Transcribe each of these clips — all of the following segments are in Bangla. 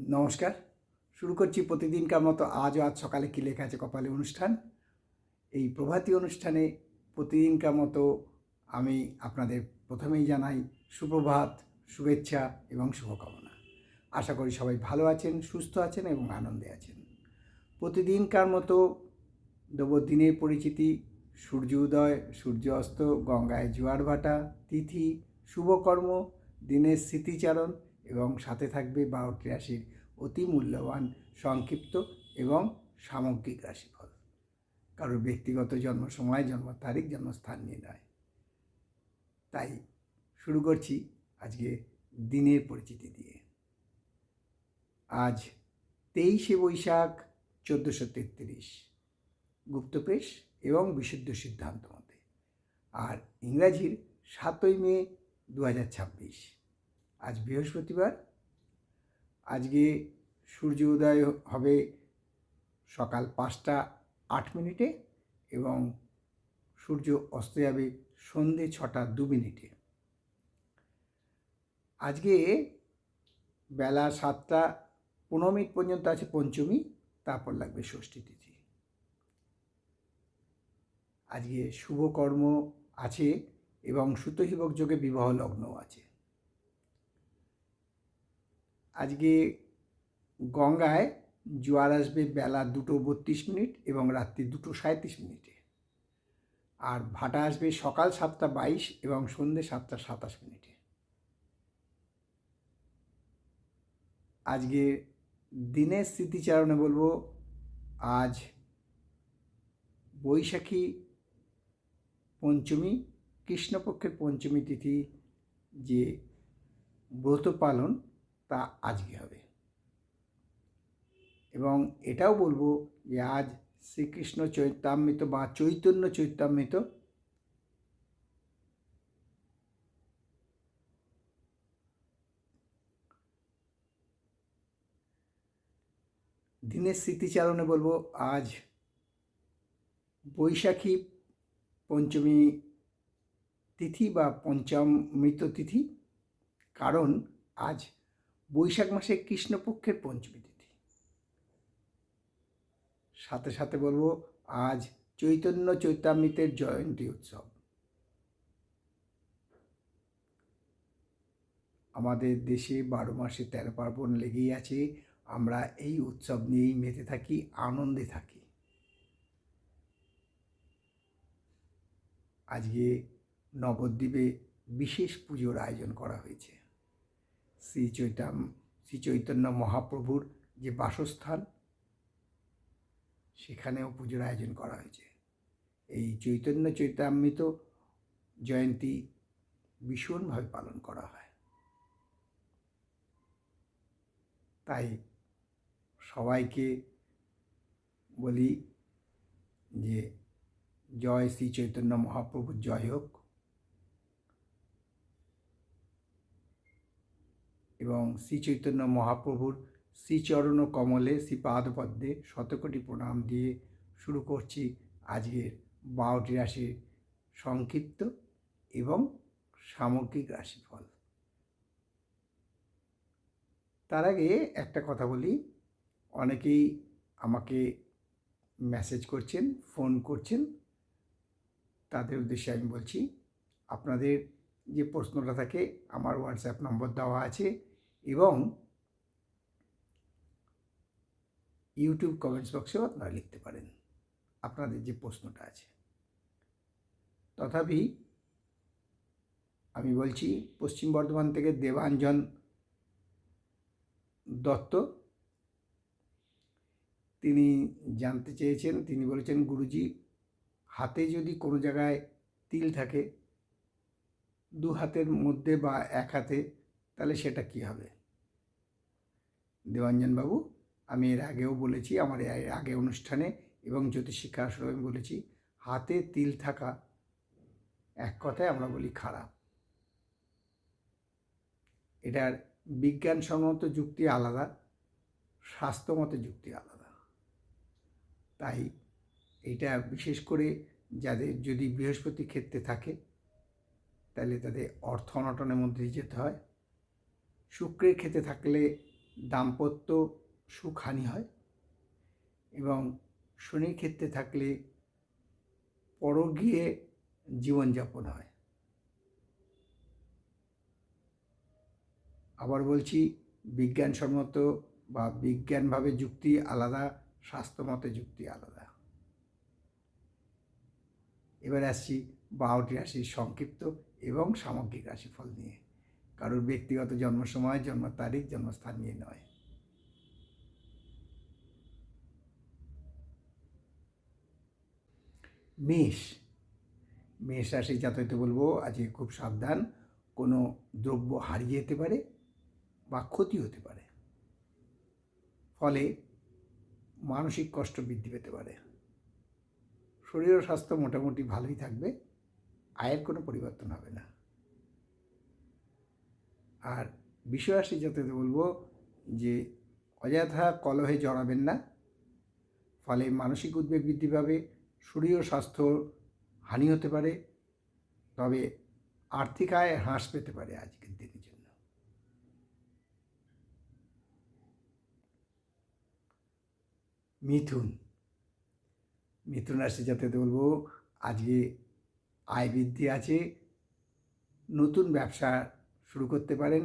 নমস্কার। শুরু করছি প্রতিদিনকার মতো আজ সকালে কী লেখা আছে কপালে অনুষ্ঠান। এই প্রভাতী অনুষ্ঠানে প্রতিদিনকার মতো আমি আপনাদের প্রথমেই জানাই সুপ্রভাত, শুভেচ্ছা এবং শুভকামনা। আশা করি সবাই ভালো আছেন, সুস্থ আছেন এবং আনন্দে আছেন। প্রতিদিনকার মতো দেব দিনের পরিচিতি, সূর্য উদয়, সূর্য অস্ত, গঙ্গায় জোয়ার ভাটা, তিথি, শুভকর্ম, দিনের স্মৃতিচারণ এবং সাথে থাকবে 12টি রাশির অতি মূল্যবান সংক্ষিপ্ত এবং সামগ্রিক রাশিফল। কারোর ব্যক্তিগত জন্ম সময়, জন্ম তারিখ, জন্মস্থান নিয়ে নয়। তাই শুরু করছি আজকে দিনের পরিচিতি দিয়ে। আজ 23শে বৈশাখ 1433 গুপ্তপ্রেস এবং বিশুদ্ধ সিদ্ধান্ত মতে, আর ইংরাজির 7ই মে 2026। আজ বৃহস্পতিবার। আজকে সূর্য উদয় হবে সকাল 5টা 8 মিনিটে এবং সূর্য অস্ত যাবে সন্ধে 6টা 2 মিনিটে। আজকে বেলা 7টা 15 মিনিট পর্যন্ত আছে পঞ্চমী, তারপর লাগবে ষষ্ঠী তিথি। আজকে শুভকর্ম আছে এবং সুতহিবক যোগে বিবাহ লগ্নও আছে। আজকে গঙ্গায় জোয়ার আসবে বেলা 2:32 মিনিট এবং রাত্রি 2:37 মিনিটে, আর ভাটা আসবে সকাল 7টা 22 এবং সন্ধ্যে 7টা 27 মিনিটে। আজকে দিনের স্মৃতিচারণে বলবো, আজ বৈশাখী পঞ্চমী, কৃষ্ণপক্ষের পঞ্চমী তিথি, যে ব্রত পালন তা আজকে হবে। এবং এটাও বলবো যে আজ শ্রীকৃষ্ণ চৈতামৃত বা চৈতন্য চৈতামৃত দিনের স্মৃতিচারণে বলবো, আজ বৈশাখী পঞ্চমী তিথি বা পঞ্চামৃত তিথি, কারণ আজ বৈশাখ মাসে কৃষ্ণপক্ষের পঞ্চমী তিথি। সাথে সাথে বলবো, আজ চৈতন্য চৈতামৃতের জয়ন্তী উৎসব। আমাদের দেশে 12 মাসে 13 পার্বণ লেগেই আছে। আমরা এই উৎসব নিয়েই মেতে থাকি, আনন্দে থাকি। আজকে নবদ্বীপে বিশেষ পুজোর আয়োজন করা হয়েছে। শ্রী চৈতন্য মহাপ্রভুর যে বাসস্থান, সেখানেও পুজোর আয়োজন করা হয়েছে। এই চৈতন্য চৈতামৃত জয়ন্তী ভীষণভাবে পালন করা হয়। তাই সবাইকে বলি যে জয় শ্রী চৈতন্য মহাপ্রভুর জয় হোক, এবং শ্রী চৈতন্য মহাপ্রভুর শ্রীচরণ কমলে শ্রীপাদপদ্মে শতকোটি প্রণাম দিয়ে শুরু করছি আজকের 12টি রাশির সংক্ষিপ্ত এবং সামগ্রিক রাশিফল। তার আগে একটা কথা বলি, অনেকেই আমাকে মেসেজ করছেন, ফোন করছেন, তাদের উদ্দেশ্যে আমি বলছি, আপনাদের যে প্রশ্নটা থাকে আমার হোয়াটসঅ্যাপ নম্বর দেওয়া আছে এবং ইউটিউব কমেন্টস বক্সেও আপনারা লিখতে পারেন আপনাদের যে প্রশ্নটা আছে। তথাপি আমি বলছি, পশ্চিম বর্ধমান থেকে দেবাঞ্জন দত্ত, তিনি জানতে চেয়েছেন, তিনি বলেছেন, গুরুজি, হাতে যদি কোনো জায়গায় তিল থাকে, 2 হাতের মধ্যে বা 1 হাতে, তাহলে সেটা কী হবে? দেবাঞ্জনবাবু, আমি এর আগেও বলেছি, আমার এর আগে অনুষ্ঠানে এবং জ্যোতিষশিক্ষা আসলে আমি বলেছি, হাতে তিল থাকা এক কথায় আমরা বলি খারাপ। এটার বিজ্ঞানসম্মত যুক্তি আলাদা, স্বাস্থ্যমত যুক্তি আলাদা। তাই এটা বিশেষ করে যাদের যদি বৃহস্পতি ক্ষেত্রে থাকে, তাহলে তাদের অর্থ অনটনের মধ্যে যেতে হয়। শুক্রের ক্ষেত্রে থাকলে দাম্পত্য সুখ হানি হয় এবং শনির ক্ষেত্রে থাকলে পরকীয়ে জীবনযাপন হয়। আবার বলছি, বিজ্ঞানসম্মত বা বিজ্ঞানভাবে যুক্তি আলাদা, স্বাস্থ্যমতে যুক্তি আলাদা। এবার আসছি 12টি রাশির সংক্ষিপ্ত এবং সামগ্রিক রাশিফল নিয়ে, কারোর ব্যক্তিগত জন্ম সময়, জন্ম তারিখ, জন্মস্থান নিয়ে নয়। মেষ রাশি জাতককে বলবো আজকে খুব সাবধান, কোনো দ্রব্য হারিয়ে যেতে পারে বা ক্ষতি হতে পারে, ফলে মানসিক কষ্ট বৃদ্ধি পেতে পারে। শরীর ও স্বাস্থ্য মোটামুটি ভালোই থাকবে, আয়ের কোনো পরিবর্তন হবে না। আর বিষয়রাশি জাতককে বলবো যে অযথা কলহে জড়াবেন না, ফলে মানসিক উদ্বেগ বৃদ্ধি পাবে, শরীর ও স্বাস্থ্য হানি হতে পারে, তবে আর্থিক আয় হ্রাস পেতে পারে আজকের দিনের জন্য। মিথুন রাশি জাতককে বলবো আজকে আয় বৃদ্ধি আছে, নতুন ব্যবসা শুরু করতে পারেন,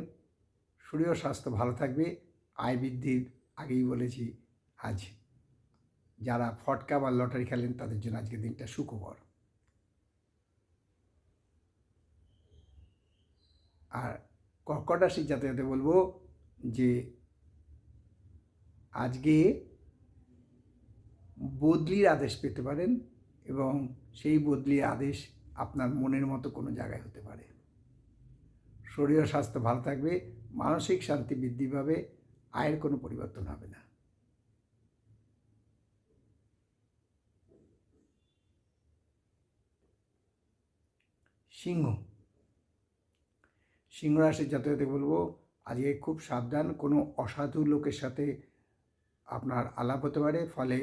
শরীর ও স্বাস্থ্য ভালো থাকবে। আয় বৃদ্ধির আগেই বলেছি, আজ যারা ফটকা বা লটারি খেলেন তাদের জন্য আজকের দিনটা সুখবর। আর কর্কট রাশির জাতককে বলবো যে আজকে বদলির আদেশ পেতে পারেন এবং সেই বদলির আদেশ আপনার মনের মতো কোনো জায়গায় হতে পারে। শরীর ও স্বাস্থ্য ভালো থাকবে, মানসিক শান্তি বৃদ্ধি পাবে, আয়ের কোনো পরিবর্তন হবে না। সিংহ রাশির জাতকদের বলবো আজকে খুব সাবধান, কোনো অসাধু লোকের সাথে আপনার আলাপ হতে পারে, ফলে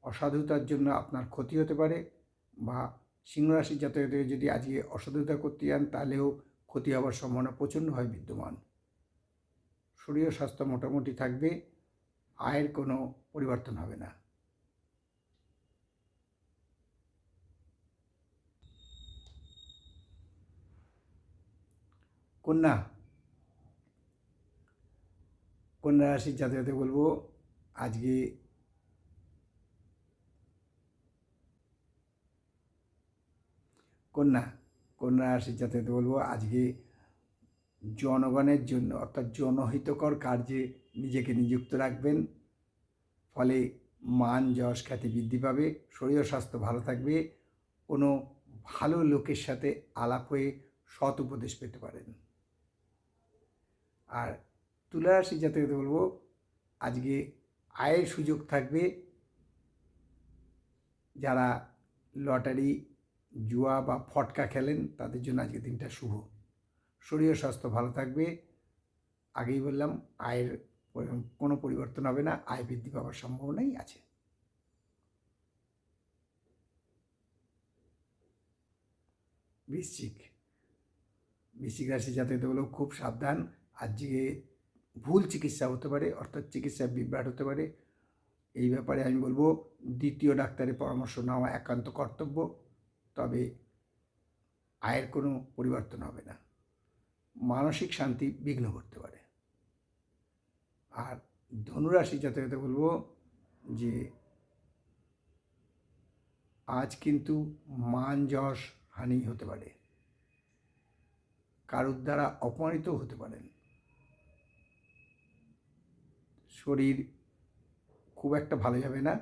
অসাধুতার জন্য আপনার ক্ষতি হতে পারে, বা সিংহ রাশির জাতকদের যদি আজকে অসাধুতা করতে যান তাহলেও ক্ষতি হওয়ার সম্ভাবনা প্রচণ্ডভাবে বিদ্যমান। শরীর ও স্বাস্থ্য মোটামুটি থাকবে, আয়ের কোনো পরিবর্তন হবে না। কন্যা রাশির জাতকদের বলবো আজকে কন্যা রাশির জাতকদের বলবো আজকে জনগণের জন্য অর্থাৎ জনহিতকর কার্যে নিজেকে নিযুক্ত রাখবেন, ফলে মান যশ খ্যাতি বৃদ্ধি পাবে, শরীর ও স্বাস্থ্য ভালো থাকবে, কোনো ভালো লোকের সাথে আলাপ হয়ে সৎ উপদেশ পেতে পারেন। আর তুলা রাশি জাতকদের বলবো আজকে আয়ের সুযোগ থাকবে, যারা লটারি, জুয়া বা ফটকা খেলেন তাদের জন্য আজকের দিনটা শুভ। শরীর ও স্বাস্থ্য ভালো থাকবে, আগেই বললাম আয়ের কোনো পরিবর্তন হবে না, আয় বৃদ্ধি পাওয়ার সম্ভাবনাই আছে। বৃশ্চিক রাশি জাতকদের বলবো খুব সাবধান, আজকে ভুল চিকিৎসা হতে পারে, অর্থাৎ চিকিৎসা বিভ্রাট হতে পারে। এই ব্যাপারে আমি বলবো দ্বিতীয় ডাক্তারের পরামর্শ নেওয়া একান্ত কর্তব্য, তবে আয়ের কোনো পরিবর্তন হবে না, মানসিক শান্তি বিঘ্ন করতে পারে। আর ধনুরাশি জাতকদের বলবো যে আজ কিন্তু মান যশ হানি হতে পারে, কারোর দ্বারা অপমানিত হতে পারেন, শরীর খুব একটা ভালো যাবে না,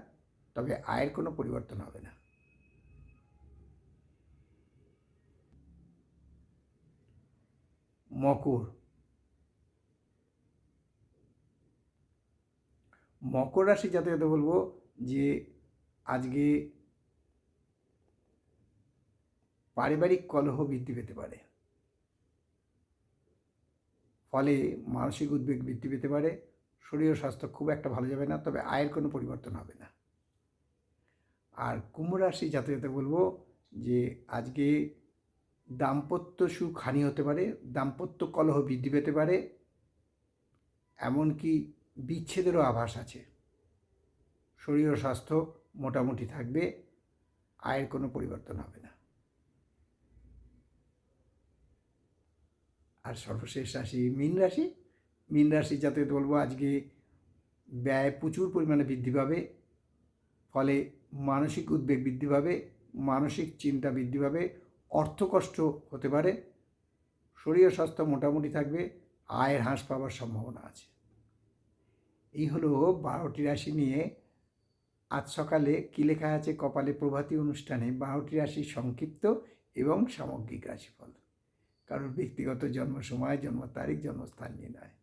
তবে আয়ের কোনো পরিবর্তন হবে না। মকর রাশি জাতককে বলবো যে আজকে পারিবারিক কলহ বৃদ্ধি পেতে পারে, ফলে মানসিক উদ্বেগ বৃদ্ধি পেতে পারে, শরীর ও স্বাস্থ্য খুব একটা ভালো যাবে না, তবে আয়ের কোনো পরিবর্তন হবে না। আর কুম্ভ রাশি জাতককে বলবো যে আজকে দাম্পত্য সুখ হানি হতে পারে, দাম্পত্য কলহ বৃদ্ধি পেতে পারে, এমনকি বিচ্ছেদেরও আভাস আছে। শরীর ও স্বাস্থ্য মোটামুটি থাকবে, আয়ের কোনো পরিবর্তন হবে না। আর সর্বশেষ রাশি মীন রাশি। মীন রাশি যাতে বলবো আজকে ব্যয় প্রচুর পরিমাণে বৃদ্ধি পাবে, ফলে মানসিক উদ্বেগ বৃদ্ধি পাবে, মানসিক চিন্তা বৃদ্ধি পাবে, অর্থকষ্ট হতে পারে, শরীর ও স্বাস্থ্য মোটামুটি থাকবে, আয়ের হ্রাস পাওয়ার সম্ভাবনা আছে। এই হলো 12টি রাশি নিয়ে আজ সকালে কী লেখা আছে কপালে প্রভাতী অনুষ্ঠানে 12টি রাশির সংক্ষিপ্ত এবং সামগ্রিক রাশিফল। কারোর ব্যক্তিগত জন্ম সময়, জন্ম তারিখ, জন্মস্থান নিয়ে নয়।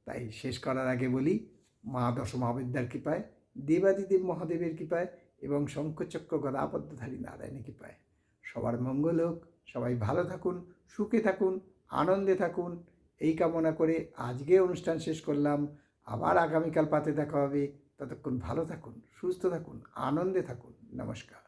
তাই শেষ করার আগে বলি, মা দশমহাবিদ্যার কৃপায়, দেবাদিদেব মহাদেবের কৃপায় এবং শঙ্খচক্র গদাপদ্মধারী নারায়ণের কৃপায় সবার মঙ্গল হোক, সবাই ভালো থাকুন, সুখে থাকুন, আনন্দে থাকুন, এই কামনা করে আজকে অনুষ্ঠান শেষ করলাম। আবার আগামীকাল পাতে দেখা হবে। ততক্ষণ ভালো থাকুন, সুস্থ থাকুন, আনন্দে থাকুন। নমস্কার।